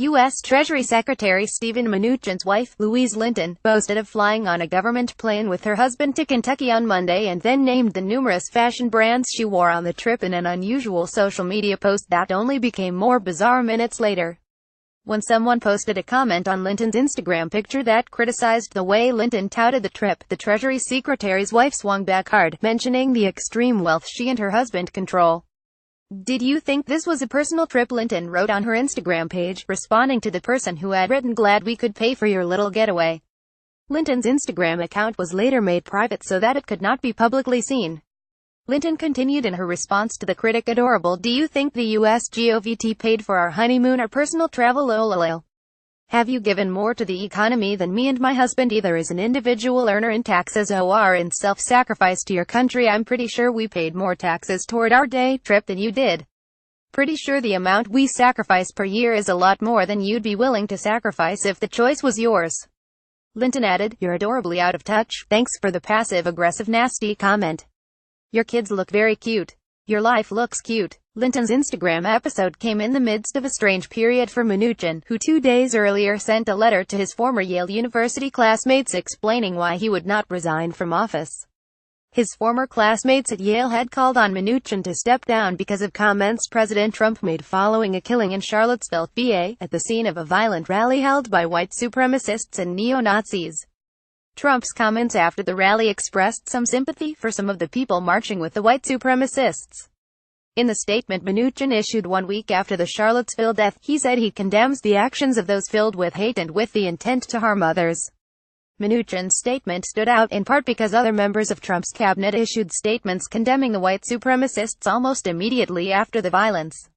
U.S. Treasury Secretary Steven Mnuchin's wife, Louise Linton, boasted of flying on a government plane with her husband to Kentucky on Monday and then named the numerous fashion brands she wore on the trip in an unusual social media post that only became more bizarre minutes later, when someone posted a comment on Linton's Instagram picture that criticized the way Linton touted the trip. The Treasury Secretary's wife swung back hard, mentioning the extreme wealth she and her husband control. "Did you think this was a personal trip?" Linton wrote on her Instagram page, responding to the person who had written, "Glad we could pay for your little getaway." Linton's Instagram account was later made private so that it could not be publicly seen. Linton continued in her response to the critic, "Adorable. Do you think the US govt paid for our honeymoon or personal travel? Lol. Have you given more to the economy than me and my husband either as an individual earner in taxes or in self-sacrifice to your country? I'm pretty sure we paid more taxes toward our day trip than you did. Pretty sure the amount we sacrifice per year is a lot more than you'd be willing to sacrifice if the choice was yours." Linton added, "You're adorably out of touch. Thanks for the passive-aggressive nasty comment. Your kids look very cute. Your life looks cute." Linton's Instagram episode came in the midst of a strange period for Mnuchin, who 2 days earlier sent a letter to his former Yale University classmates explaining why he would not resign from office. His former classmates at Yale had called on Mnuchin to step down because of comments President Trump made following a killing in Charlottesville, VA, at the scene of a violent rally held by white supremacists and neo-Nazis. Trump's comments after the rally expressed some sympathy for some of the people marching with the white supremacists. In the statement Mnuchin issued 1 week after the Charlottesville death, he said he condemns the actions of those filled with hate and with the intent to harm others. Mnuchin's statement stood out in part because other members of Trump's cabinet issued statements condemning the white supremacists almost immediately after the violence.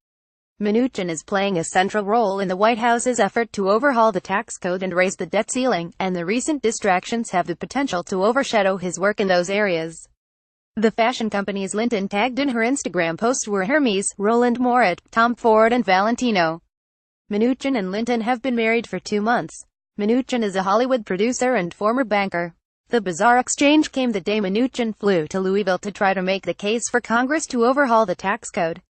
Mnuchin is playing a central role in the White House's effort to overhaul the tax code and raise the debt ceiling, and the recent distractions have the potential to overshadow his work in those areas. The fashion companies Linton tagged in her Instagram post were Hermes, Roland Moret, Tom Ford and Valentino. Mnuchin and Linton have been married for 2 months. Mnuchin is a Hollywood producer and former banker. The bizarre exchange came the day Mnuchin flew to Louisville to try to make the case for Congress to overhaul the tax code.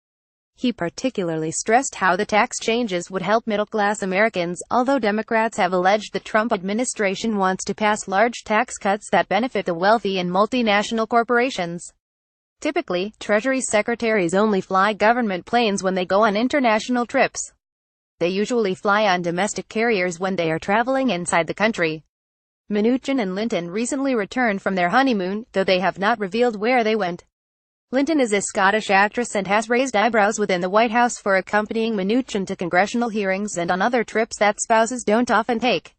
He particularly stressed how the tax changes would help middle-class Americans, although Democrats have alleged the Trump administration wants to pass large tax cuts that benefit the wealthy and multinational corporations. Typically, Treasury secretaries only fly government planes when they go on international trips. They usually fly on domestic carriers when they are traveling inside the country. Mnuchin and Linton recently returned from their honeymoon, though they have not revealed where they went. Linton is a Scottish actress and has raised eyebrows within the White House for accompanying Mnuchin to congressional hearings and on other trips that spouses don't often take.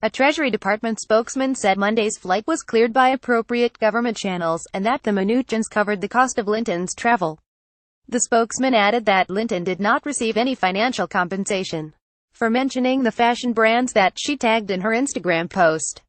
A Treasury Department spokesman said Monday's flight was cleared by appropriate government channels, and that the Mnuchins covered the cost of Linton's travel. The spokesman added that Linton did not receive any financial compensation for mentioning the fashion brands that she tagged in her Instagram post.